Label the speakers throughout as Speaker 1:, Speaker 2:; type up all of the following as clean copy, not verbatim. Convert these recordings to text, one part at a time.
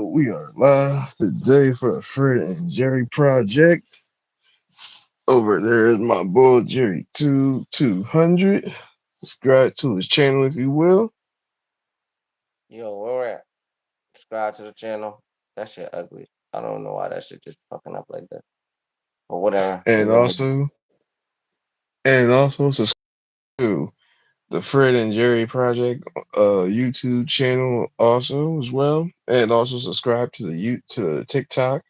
Speaker 1: We are live today for the Fred and Jerry project. Over there is my boy Jerry 200. Subscribe to his channel if you will.
Speaker 2: Yo, where we at? Subscribe to the channel. That shit ugly. I don't know why that shit just fucking up like this. But whatever. We
Speaker 1: And
Speaker 2: gonna
Speaker 1: also and also subscribe to the Fred and Jerry project YouTube channel also as well. And also subscribe to the TikTok,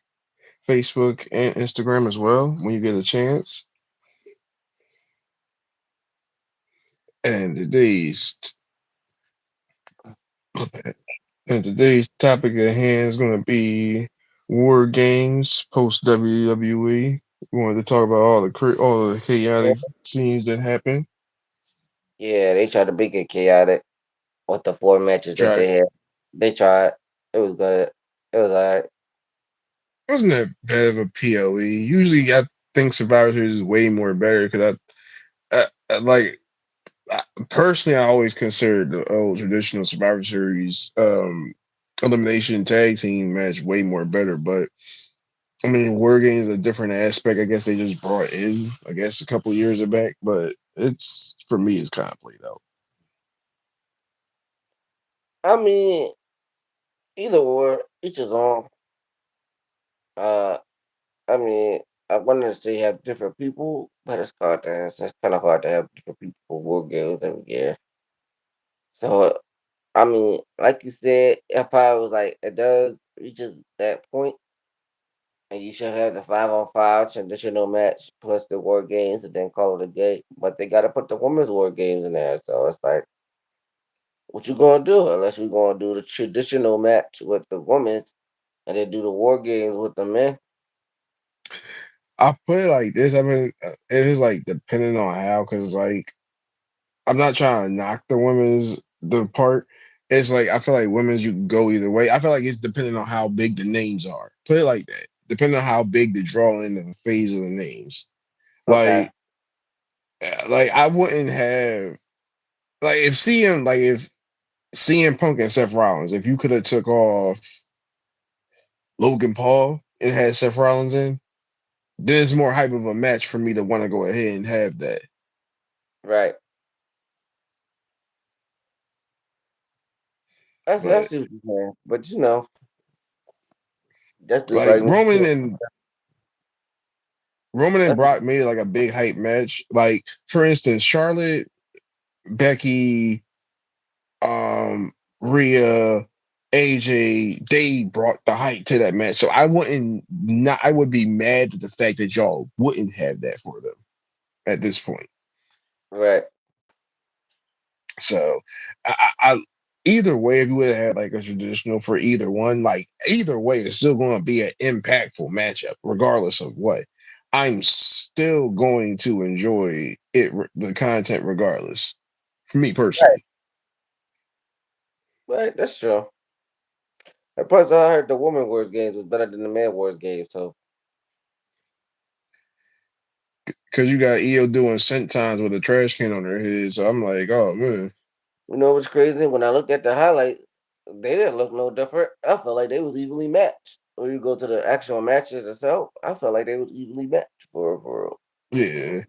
Speaker 1: Facebook, and Instagram as well when you get a chance. And today's topic at hand is going to be war games post WWE. We wanted to talk about all the chaotic scenes that happened.
Speaker 2: yeah, they tried to make it chaotic with the four matches that
Speaker 1: Try
Speaker 2: they had. They tried. It was good. It was alright.
Speaker 1: wasn't that bad of a PLE. Usually, I think Survivor Series is way more better because I personally I always considered the old traditional Survivor Series elimination tag team match way more better, but I mean, War Games is a different aspect. I guess they just brought in, I guess, a couple years back, but it's for me, it's kind of played out.
Speaker 2: I mean, either or, each his own. Uh, I mean, I wanted to say have different people, but it's kind of hard to have different people for war games every year. So, I mean, like you said, if I was like, it does reaches that point and you should have the 5-on-5 traditional match plus the war games and then call it a day. But they got to put the women's war games in there. So it's like, what you going to do? Unless we're going to do the traditional match with the women's and then do the war games with the men.
Speaker 1: I put it like this. I mean, it is like depending on how, because like I'm not trying to knock the women's the part. It's like I feel like women's you can go either way. I feel like it's depending on how big the names are. Put it like that. Depending on how big the draw in the phase of the names.
Speaker 2: Okay.
Speaker 1: Like, like I wouldn't have like if CM Punk and Seth Rollins, if you could have took off Logan Paul and had Seth Rollins in, then it's more hype of a match for me to want to go ahead and have that.
Speaker 2: Right. I
Speaker 1: But
Speaker 2: see what you're saying. But you know, that's just
Speaker 1: like
Speaker 2: like me.
Speaker 1: Roman and
Speaker 2: That's,
Speaker 1: Brock made like a big hype match. Like for instance, Charlotte, Becky, Rhea, AJ, they brought the hype to that match. So I would be mad at the fact that y'all wouldn't have that for them at this point.
Speaker 2: right.
Speaker 1: So I either way, if you would have had like a traditional for either one, like either way, it's still going to be an impactful matchup, regardless of what. I'm still going to enjoy the content, regardless. For me
Speaker 2: Right.
Speaker 1: personally,
Speaker 2: Right. That's true. And plus, I heard the women wars games was better than the man wars game. So
Speaker 1: because you got EO doing cent times with a trash can on their head, so I'm like, oh man,
Speaker 2: you know what's crazy? When I looked at the highlights, they didn't look no different. I felt like they was evenly matched. When you go to the actual matches itself, I felt like they was evenly matched for real.
Speaker 1: yeah.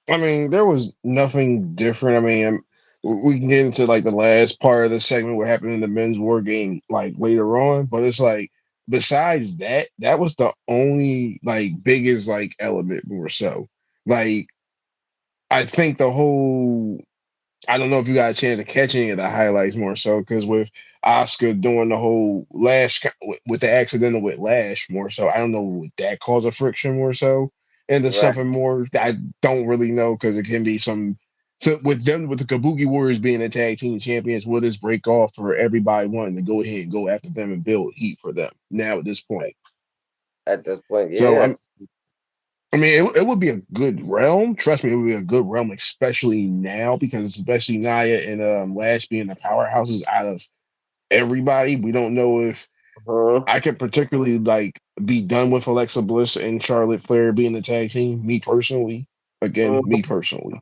Speaker 1: I mean, there was nothing different. I mean, we can get into like the last part of the segment, what happened in the men's war game, like later on. But it's like, besides that, that was the only like biggest like element more so. Like, I think the whole I don't know if you got a chance to catch any of the highlights more so because with Oscar doing the whole with the accidental with Lash more so, I don't know would that cause a friction more so into
Speaker 2: Right.
Speaker 1: something more. I don't really know because it can be some. So with them with the Kabuki Warriors being the tag team champions, will this break off for everybody wanting to go ahead and go after them and build heat for them now at this point?
Speaker 2: At this point,
Speaker 1: So
Speaker 2: yeah.
Speaker 1: I mean, it would be a good realm. Trust me, it would be a good realm, especially now because especially Naya and Lash being the powerhouses out of everybody. We don't know if
Speaker 2: Mhm.
Speaker 1: I could particularly like be done with Alexa Bliss and Charlotte Flair being the tag team. Me personally, again, me
Speaker 2: Mhm.
Speaker 1: personally,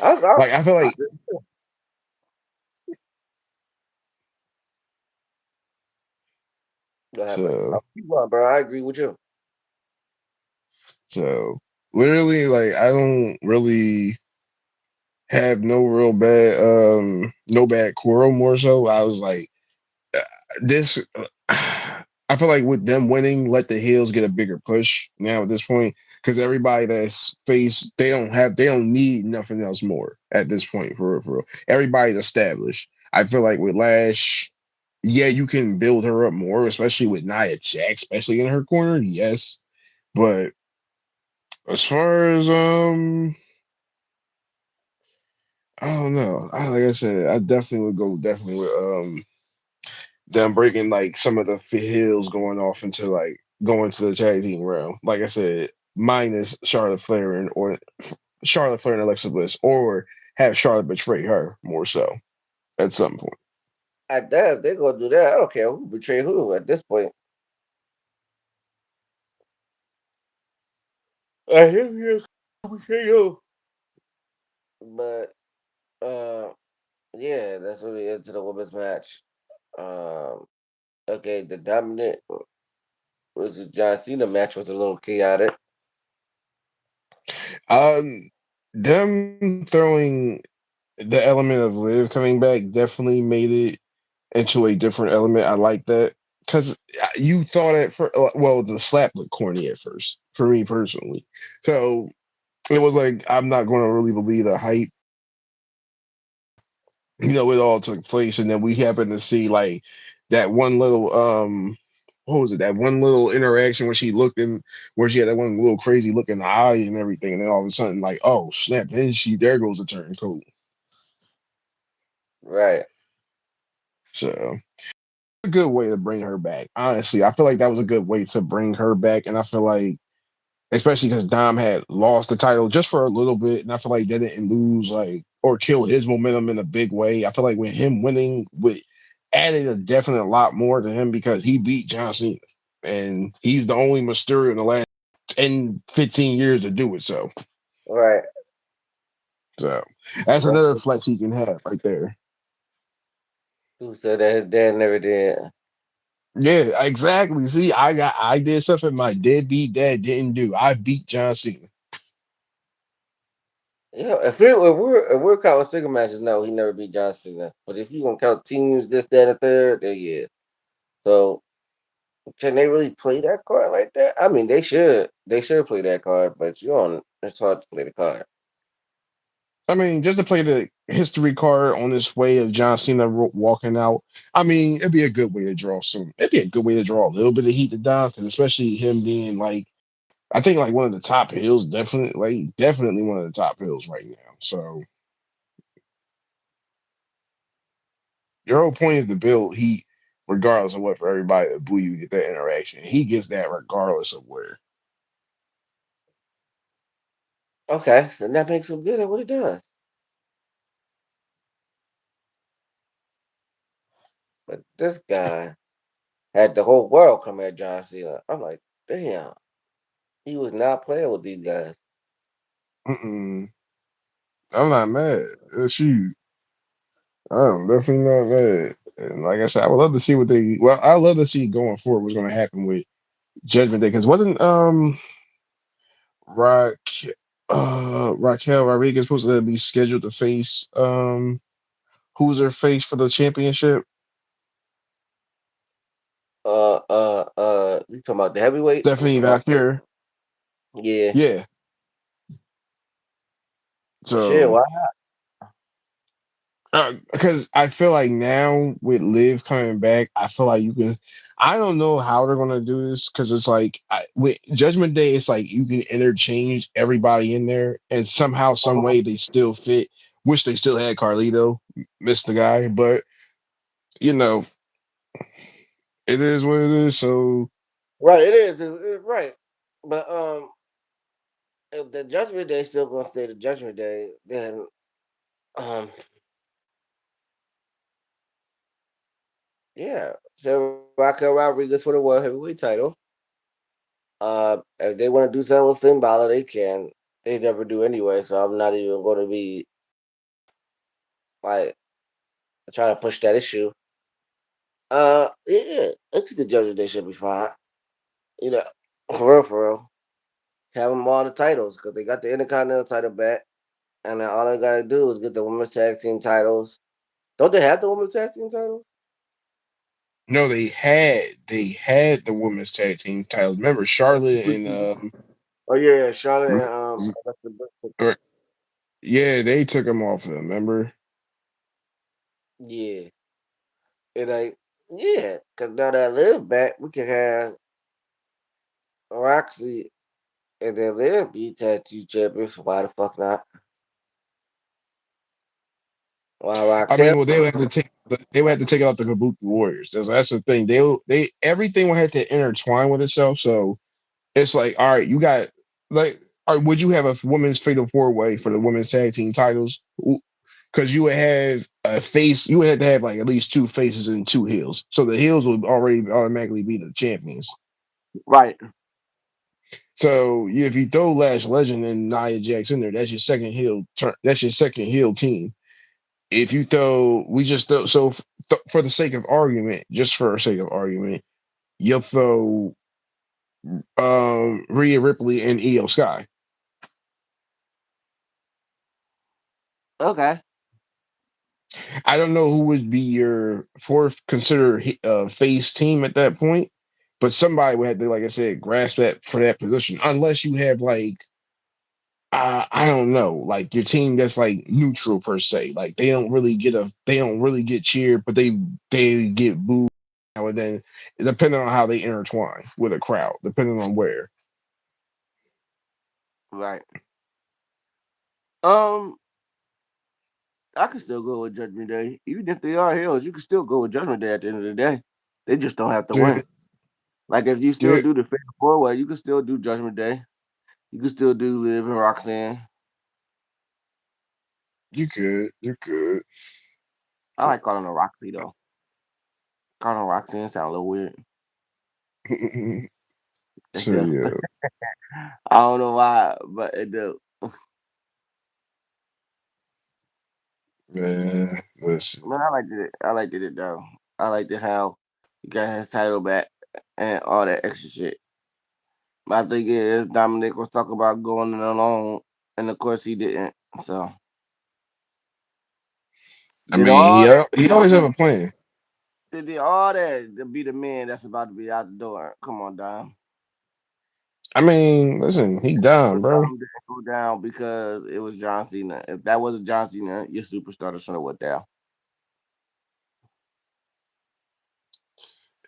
Speaker 2: I, I,
Speaker 1: like I feel
Speaker 2: I,
Speaker 1: like
Speaker 2: Go ahead, but
Speaker 1: So
Speaker 2: keep going, bro. I agree with you.
Speaker 1: so literally, like I don't really have no bad quarrel. More so, I was like this. I feel like with them winning, let the heels get a bigger push now at this point because everybody that's faced, they don't need nothing else more at this point for real, for real. Everybody's established. I feel like with Lash, yeah, you can build her up more, especially with Nia Jax, especially in her corner, yes. But as far as I don't know. Like I said, I definitely would go definitely with them breaking like some of the hills going off into like going to the tag team realm. Like I said, minus Charlotte Flair and or Charlotte Flair and Alexa Bliss, or have Charlotte betray her more so at some point.
Speaker 2: At that, if they're gonna do that, I don't care who betray who at this point. I hear you. Betray you. But uh, yeah, that's really into the women's match. Um, okay, the dominant versus John Cena match was a little chaotic.
Speaker 1: Um, them throwing the element of Liv coming back definitely made it into a different element. I like that because you thought at first, well, the slap looked corny at first for me personally. So it was like I'm not going to really believe the hype. It all took place, and then we happened to see like that one little what was it? That one little interaction where she looked in, where she had that one little crazy look in the eye and everything, and then all of a sudden, like, oh snap! Then there goes the turncoat.
Speaker 2: Right.
Speaker 1: So a good way to bring her back. Honestly, I feel like that was a good way to bring her back, and I feel like, especially because Dom had lost the title just for a little bit, and I feel like they didn't lose like or kill his momentum in a big way. I feel like with him winning, with added a definite lot more to him because he beat John Cena, and he's the only Mysterio in the last 10, 15 years to do it.
Speaker 2: Right.
Speaker 1: So that's
Speaker 2: That's
Speaker 1: another flex he can have right there.
Speaker 2: who said that his dad never did.
Speaker 1: Yeah, exactly. See, I did something my deadbeat dad didn't do. I beat John Cena.
Speaker 2: Yeah, if we're counting single matches, no, he never beat John Cena. But if you gonna count teams, this, that, and the third, then yeah. So can they really play that card like that? I mean, they should. They should play that card, but you on it's hard to play the card.
Speaker 1: I mean, just to play the history card on this way of John Cena walking out. I mean, it'd be a good way to draw some. It'd be a good way to draw a little bit of heat to Dom, because especially him being like, I think like one of the top hills, definitely one of the top hills right now. So your whole point is to build heat, regardless of what for everybody to boo you get that interaction. He gets that regardless of where.
Speaker 2: Okay, then that makes him good at what he does. But this guy had the whole world come at John Cena. I'm like, damn, he was not playing with these guys.
Speaker 1: Mm-mm. I'm not mad. Shoot, I'm definitely not mad. And like I said, I would love to see what they. Well, I love to see going forward what's going to happen with Judgment Day, because wasn't Rock Raquel Rodriguez supposed to be scheduled to face who's her face for the championship?
Speaker 2: You talking about the heavyweight? You
Speaker 1: Stephanie
Speaker 2: talking about
Speaker 1: Valkyrie.
Speaker 2: yeah,
Speaker 1: Yeah.
Speaker 2: shit?
Speaker 1: So
Speaker 2: Why?
Speaker 1: because I feel like now with Liv coming back, I feel like you can. I don't know how they're gonna do this because it's like with Judgment Day, it's like you can interchange everybody in there, and somehow, some way, they still fit. Wish they still had Carlito, missed the guy, but you know, it is what it is. So
Speaker 2: Right, it is. Right, but if the Judgment Day still gonna stay the Judgment Day, then um, yeah. So Raquel Rodriguez for the world heavyweight title. If they want to do something with Finn Balor, they can. They never do anyway, so I'm not even going to be like trying to push that issue. Yeah, I think the Judgment Day should be fine. You know, for real, for real. Have them all the titles because they got the Intercontinental title back, and then all they gotta do is get the Women's Tag Team titles. Don't they have the Women's Tag Team titles?
Speaker 1: No, they had the women's tag team titles. Remember Charlotte and
Speaker 2: Oh yeah, Charlotte
Speaker 1: r-
Speaker 2: and
Speaker 1: r-
Speaker 2: Alexa Bliss took them.
Speaker 1: r- yeah, they took them off of them. Remember?
Speaker 2: Yeah, and like yeah, because now that Liv back, we can have Roxy and then Liv be tattoo champions. Why the fuck not? Why
Speaker 1: I
Speaker 2: Raquel?
Speaker 1: mean, well, they would have to take out the Kabuki Warriors. That's the thing. They everything would have to intertwine with itself. So it's like, all right, you got like, or would you have a women's fatal four way for the women's tag team titles? Because you would have a face, you would have to have like at least two faces and two heels. So the heels would already automatically be the champions.
Speaker 2: Right,
Speaker 1: So if you throw Lash Legend and Nia Jax in there, that's your second heel turn. That's your second heel team. If you throw, we just throw. So for the sake of argument, just for the sake of argument, you'll throw Rhea Ripley and Io Sky.
Speaker 2: okay,
Speaker 1: I don't know who would be your fourth considered face team at that point, but somebody would have to, like I said, grasp that for that position. Unless you have like I don't know, like your team that's like neutral per se. Like they don't really get cheered, but they get booed now and then, depending on how they intertwine with a crowd, depending on where.
Speaker 2: right. Um, I can still go with Judgment Day, even if they are heels. You can still go with Judgment Day at the end of the day. They just don't have to
Speaker 1: Yeah,
Speaker 2: win. Like if you still
Speaker 1: yeah,
Speaker 2: do the Fatal Four Way, you can still do Judgment Day. You can still do Liv and Roxanne.
Speaker 1: you could.
Speaker 2: I like calling her Roxy though. Calling her Roxanne sound a little weird. It
Speaker 1: So
Speaker 2: do.
Speaker 1: yeah,
Speaker 2: I don't know why, but it do.
Speaker 1: man. Listen,
Speaker 2: Man, I liked it. I liked it though. I liked it how he got his title back and all that extra shit. My thing is Dominic was talking about going it alone, and of course he didn't. So
Speaker 1: I
Speaker 2: did
Speaker 1: mean,
Speaker 2: all that.
Speaker 1: he always have a plan.
Speaker 2: They did all that to be the man that's about to be out the door. Come on, Dom.
Speaker 1: I mean, listen, he
Speaker 2: But
Speaker 1: done, bro.
Speaker 2: Dom didn't go down because it was John Cena. If that wasn't John Cena, your superstar should have went down.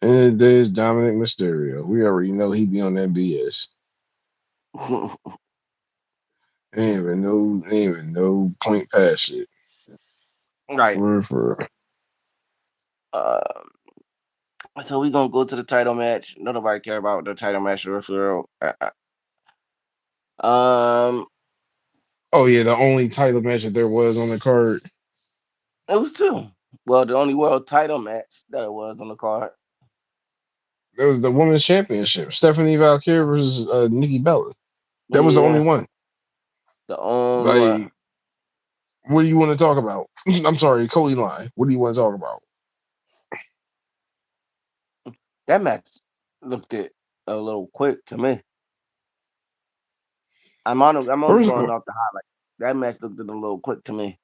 Speaker 1: And there's Dominic Mysterio. We already know he be on that BS. Ain't even no point past it.
Speaker 2: Right.
Speaker 1: For
Speaker 2: Uh, so we gonna go to the title match. Nobody care about the title match for real. Um,
Speaker 1: oh yeah, the only title match that there was on the card.
Speaker 2: it was two. Well, the only world title match that it was on the card.
Speaker 1: There was the women's championship. Stephanie Valkyrie versus Nikki Bella. That was the only
Speaker 2: Yeah,
Speaker 1: one.
Speaker 2: the only one.
Speaker 1: Like, what do you want to talk about? I'm sorry, Cody line. What do you want to talk about?
Speaker 2: That match looked it a little quick to me. I'm only
Speaker 1: First of
Speaker 2: going
Speaker 1: all,
Speaker 2: off the highlight. That match looked a little quick to me.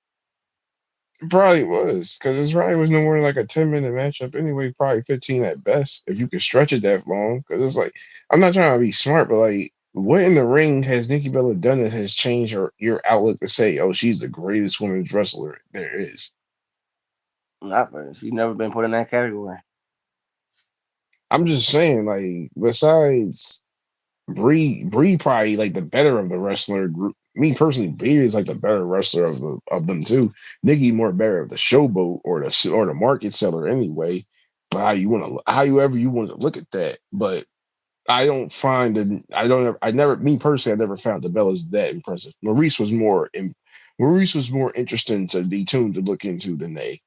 Speaker 1: it probably was because it probably was nowhere like a 10-minute matchup anyway. Probably 15 at best if you could stretch it that long. Because it's like I'm not trying to be smart, but like, what in the ring has Nikki Bella done that has changed your outlook to say, oh, she's the greatest women's wrestler there is?
Speaker 2: Not for she's never been put in that category.
Speaker 1: I'm just saying, like, besides Bree probably like the better of the wrestler group. Me personally, Bree is like the better wrestler of them too. Nikki more better of the showboat or the market seller anyway. But however you want to look at that. But I don't find that I never me personally I never found the Bellas that impressive. Maurice was more interesting to be tuned to look into than they.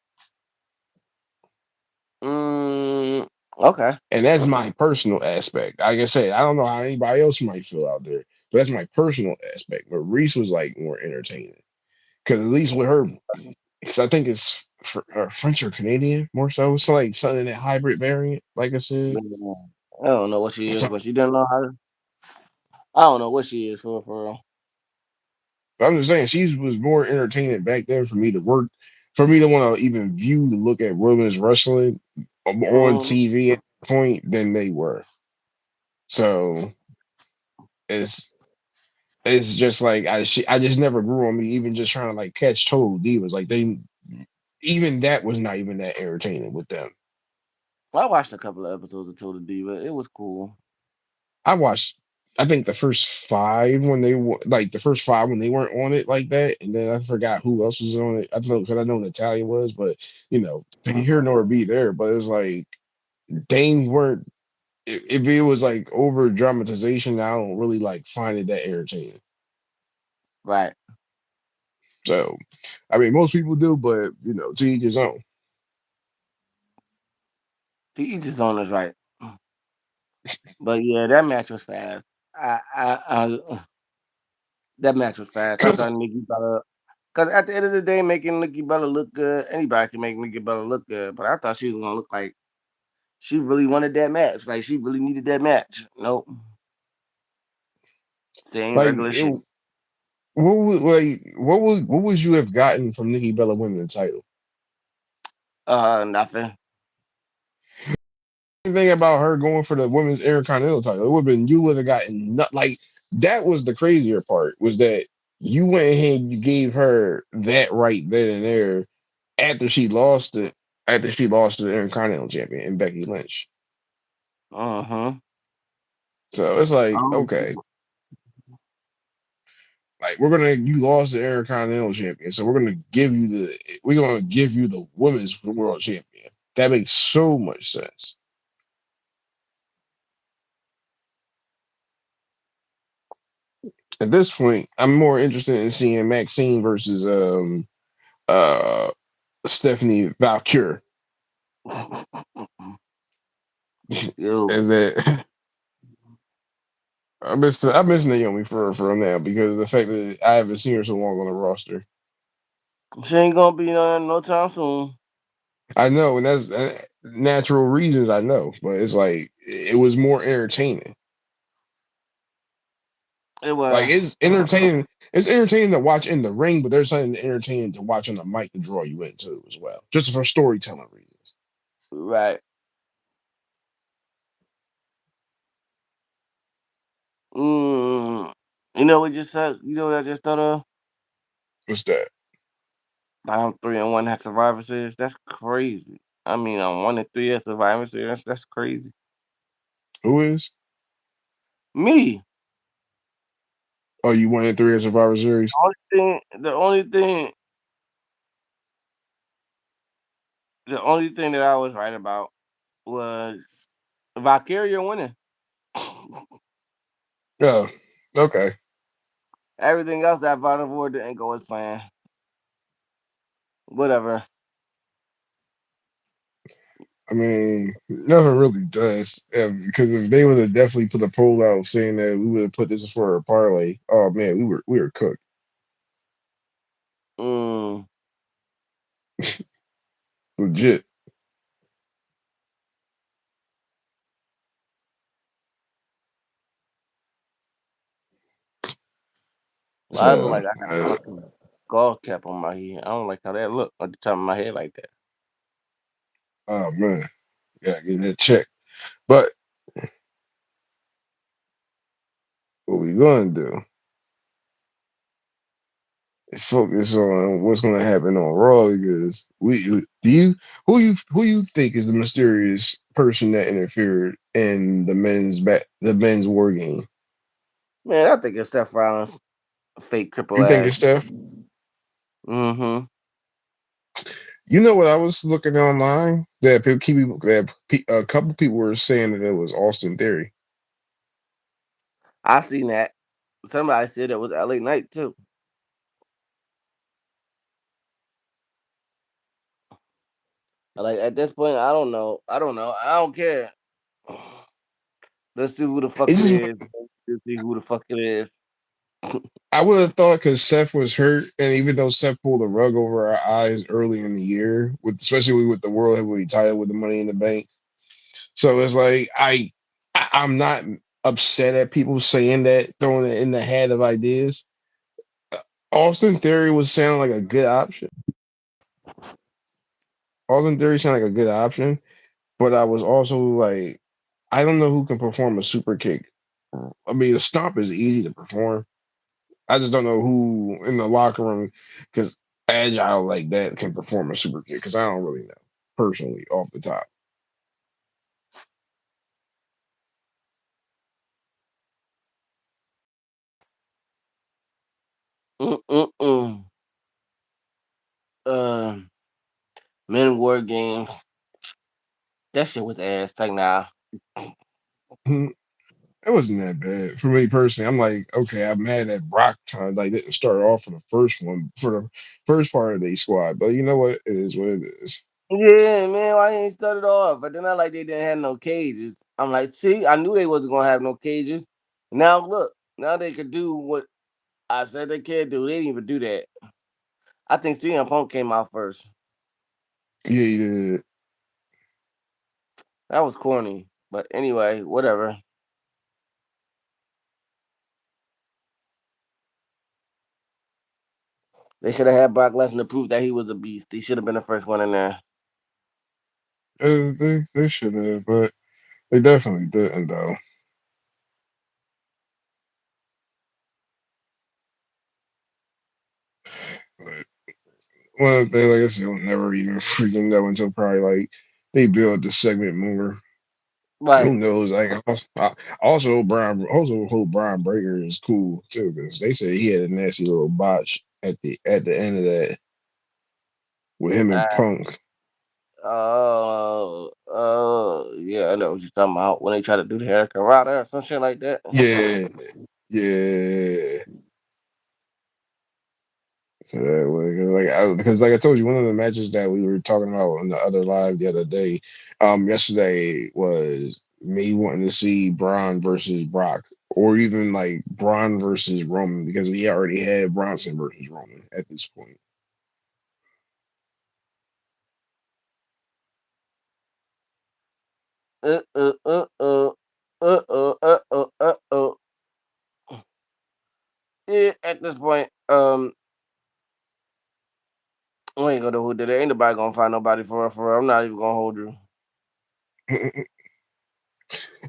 Speaker 2: Mm, okay.
Speaker 1: And that's my personal aspect. Like I said, I don't know how anybody else might feel out there, but that's my personal aspect. But Reese was like more entertaining because at least with her, because I think it's French or Canadian more so. It's like something that hybrid variant, like I said.
Speaker 2: Yeah. I don't know what she is,
Speaker 1: So
Speaker 2: but she didn't know how to. I don't know what she is for real.
Speaker 1: I'm just saying she was more entertaining back then for me to work, for me to want to even view to look at women's wrestling on
Speaker 2: Mm,
Speaker 1: TV at that point than they were. So it's it's just like I just never grew on me even just trying to like catch total divas like they even that was not even that entertaining with them.
Speaker 2: I watched a couple of episodes of Total Diva. It was cool.
Speaker 1: I watched I think the first five when they were like the first five when they weren't on it like that, and then I forgot who else was on it. I know because I know Natalia was, but here nor be there. But it's like they weren't. If it was like over dramatization, I don't really like find it that entertaining.
Speaker 2: Right.
Speaker 1: So, I mean, most people do, but to each his own.
Speaker 2: To each his own is right. But yeah, that match was fast. I that match was fast. I
Speaker 1: Because
Speaker 2: thought Nikki Bella, because at the end of the day, making Nikki Bella look good, anybody can make Nikki Bella look good. But I thought she was gonna look like she really wanted that match. Like she really needed that match. Nope. Same
Speaker 1: like,
Speaker 2: regular shit.
Speaker 1: what would you have gotten from Nikki Bella winning the title?
Speaker 2: Nothing.
Speaker 1: Thing about her going for the women's Intercontinental title, it would have been you would have gotten not like that was the crazier part was that you went ahead and you gave her that right then and there after she lost it after she lost to the Intercontinental champion and Becky Lynch.
Speaker 2: Uh-huh.
Speaker 1: So it's like
Speaker 2: Um,
Speaker 1: okay, like we're gonna you lost the Intercontinental champion, so we're gonna give you the women's world champion. That makes so much sense. At this point, I'm more interested in seeing Maxine versus uh Stephanie Valcure
Speaker 2: yo,
Speaker 1: as that I miss Naomi for now because of the fact that I haven't seen her so long on the roster.
Speaker 2: she ain't gonna be no time soon.
Speaker 1: I know, and that's natural reasons I know, but it's like it was more entertaining.
Speaker 2: It
Speaker 1: Like
Speaker 2: was
Speaker 1: it's entertaining. It's entertaining to watch in the ring, but there's something entertaining to watch on the mic to draw you into as well, just for storytelling reasons.
Speaker 2: right. Mm, you know what just said? You know what I just thought of?
Speaker 1: What's that?
Speaker 2: I'm 3-1 at Survivor Series. That's crazy. I mean, I'm 1-3 at Survivor Series. That's crazy.
Speaker 1: Who is?
Speaker 2: Me.
Speaker 1: Oh, you won in three at Survivor Series.
Speaker 2: The only thing that I was right about was Valkyria winning.
Speaker 1: Oh, okay.
Speaker 2: Everything else that Vital War didn't go as planned. Whatever.
Speaker 1: I mean, nothing really does because if they would have definitely put a poll out saying that we would have put this for a parlay, oh man, we were cooked,
Speaker 2: Mm,
Speaker 1: legit.
Speaker 2: I look
Speaker 1: So,
Speaker 2: like I got a fucking golf cap on my head. I don't like how that look at the top of my head like that.
Speaker 1: oh man, gotta get that check. But what we gonna do is focus on what's gonna happen on Raw because who you think is the mysterious person that interfered in the men's war game?
Speaker 2: Man, I think it's Steph Rollins, fake triple
Speaker 1: You think it's
Speaker 2: A.
Speaker 1: Steph?
Speaker 2: Mm-hmm.
Speaker 1: You know what I was looking online that a couple people were saying that it was Austin Theory.
Speaker 2: I seen that. Somebody said it was LA Knight too. Like at this point, I don't know. I don't know. I don't care. Let's see who the fuck
Speaker 1: It
Speaker 2: it
Speaker 1: just
Speaker 2: is. Let's see who the fuck it is.
Speaker 1: I would have thought because Seth was hurt, and even though Seth pulled the rug over our eyes early in the year, with especially with the World Heavyweight title with the Money in the Bank, so it's like I'm not upset at people saying that, throwing it in the hat of ideas. Austin Theory was sounding like a good option. Austin Theory sounded like a good option, but I was also like, I don't know who can perform a super kick. I mean, the stomp is easy to perform. I just don't know who in the locker room because agile like that can perform a super kick because I don't really know personally off the top.
Speaker 2: Mm-mm-mm. Um, Men War Games. That shit was ass. Like, nah.
Speaker 1: It wasn't that bad for me personally. I'm like, okay, I'm mad that Brock kind of like didn't start off for the first one for the first part of the squad, but you know what? It is what it is.
Speaker 2: Yeah, man, why ain't started off? But then I like they didn't have no cages. I'm like, see, I knew they wasn't gonna have no cages. Now look, now they could do what I said they can't do. They didn't even do that. I think CM Punk came out first.
Speaker 1: Yeah, he did.
Speaker 2: That was corny. But anyway, whatever. They should have had Brock Lesnar to prove that he was a beast. He should have been the first one in there.
Speaker 1: They should have, but they definitely didn't though. But one of the things, like I said, you'll never even freaking know until probably like they build the segment more. Who
Speaker 2: Right.
Speaker 1: knows? Like also hope Brian Breaker is cool too because they said he had a nasty little botch at the end of that with him and
Speaker 2: Uh,
Speaker 1: Punk.
Speaker 2: yeah, I know what you're talking about. When they try to do the Hurricane Rider or some shit like that.
Speaker 1: Yeah, yeah. So that way, because like I told you, one of the matches that we were talking about on the other live the other day, yesterday was me wanting to see Braun versus Brock, or even like Braun versus Roman, because we already had Bronson versus Roman at this point.
Speaker 2: Uh, uh, uh, uh, uh. Yeah, at this point, we ain't gonna know who did it. Ain't nobody gonna find nobody for real, for real. I'm not even gonna hold you.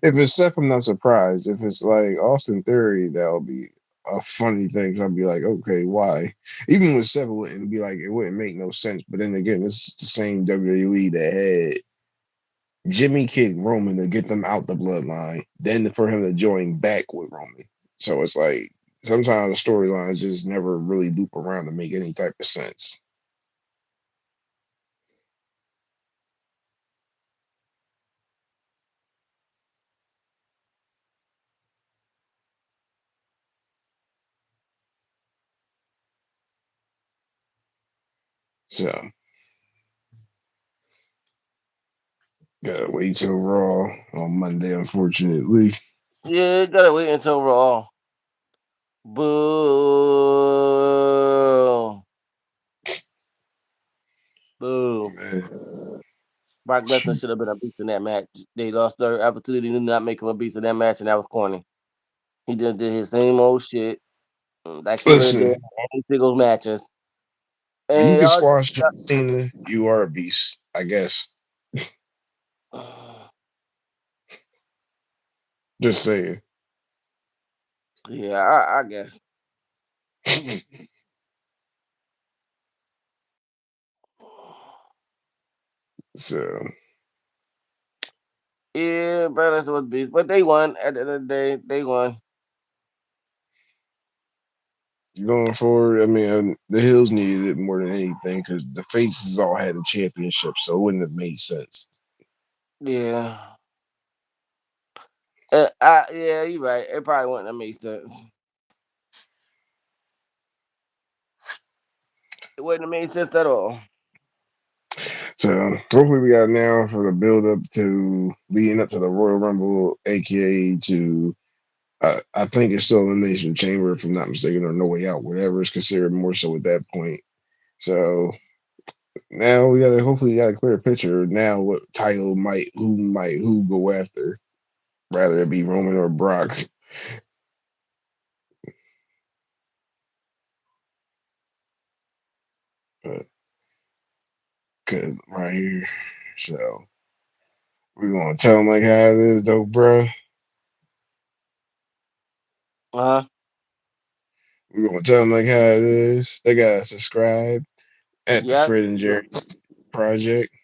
Speaker 1: If it's Seth, I'm not surprised. If it's like Austin Theory, that'll be a funny thing. 'Cause I'll be like, okay, why? Even with Seth, it wouldn't be like it wouldn't make no sense. But then again, it's the same WWE that had Jimmy kicked Roman to get them out the bloodline, then for him to join back with Roman. So it's like sometimes the storylines just never really loop around to make any type of sense. So gotta wait till Raw on Monday, unfortunately.
Speaker 2: Yeah, gotta wait until Raw. Boo. Boo.
Speaker 1: Man.
Speaker 2: Brock Lesnar should have been a beast in that match. They lost their opportunity to not make him a beast in that match, and that was corny. He just did his same old shit like he would have did
Speaker 1: Listen,
Speaker 2: in any singles matches.
Speaker 1: when you
Speaker 2: And
Speaker 1: can
Speaker 2: y'all just
Speaker 1: squash John Cena, you are a beast, I guess. Just saying.
Speaker 2: yeah, I guess.
Speaker 1: So
Speaker 2: Yeah, Brock Lesnar was a beast, but they won. At the end of the day, they won.
Speaker 1: going forward, I mean, the Hills needed it more than anything because the faces all had a championship, so it wouldn't have made sense.
Speaker 2: Yeah. Yeah, you're right. It probably wouldn't have made sense. It wouldn't have made sense at all.
Speaker 1: So hopefully we got now for the build up to leading up to the Royal Rumble, aka to I think it's still Elimination Chamber, if I'm not mistaken, or No Way Out, whatever is considered more so at that point. So now we gotta hopefully got a clear picture now what title might who go after, rather it be Roman or Brock. But good right here. So we gonna tell them like how it is though, bro.
Speaker 2: Uh-huh.
Speaker 1: We gonna tell them like how it is. They gotta subscribe at the
Speaker 2: Yep.
Speaker 1: Fred and Jerry Project,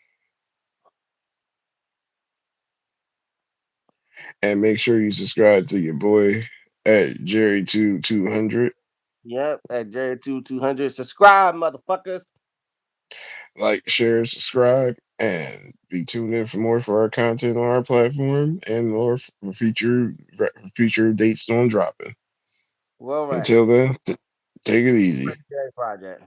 Speaker 1: and make sure you subscribe to your boy at Jerry 200.
Speaker 2: Yep. At Jerry 200. Subscribe, motherfuckers.
Speaker 1: Like, share, subscribe, and be tuned in for more for our content on our platform and more for future dates on dropping.
Speaker 2: Well, right.
Speaker 1: Until then, take it easy.
Speaker 2: Jerry Project.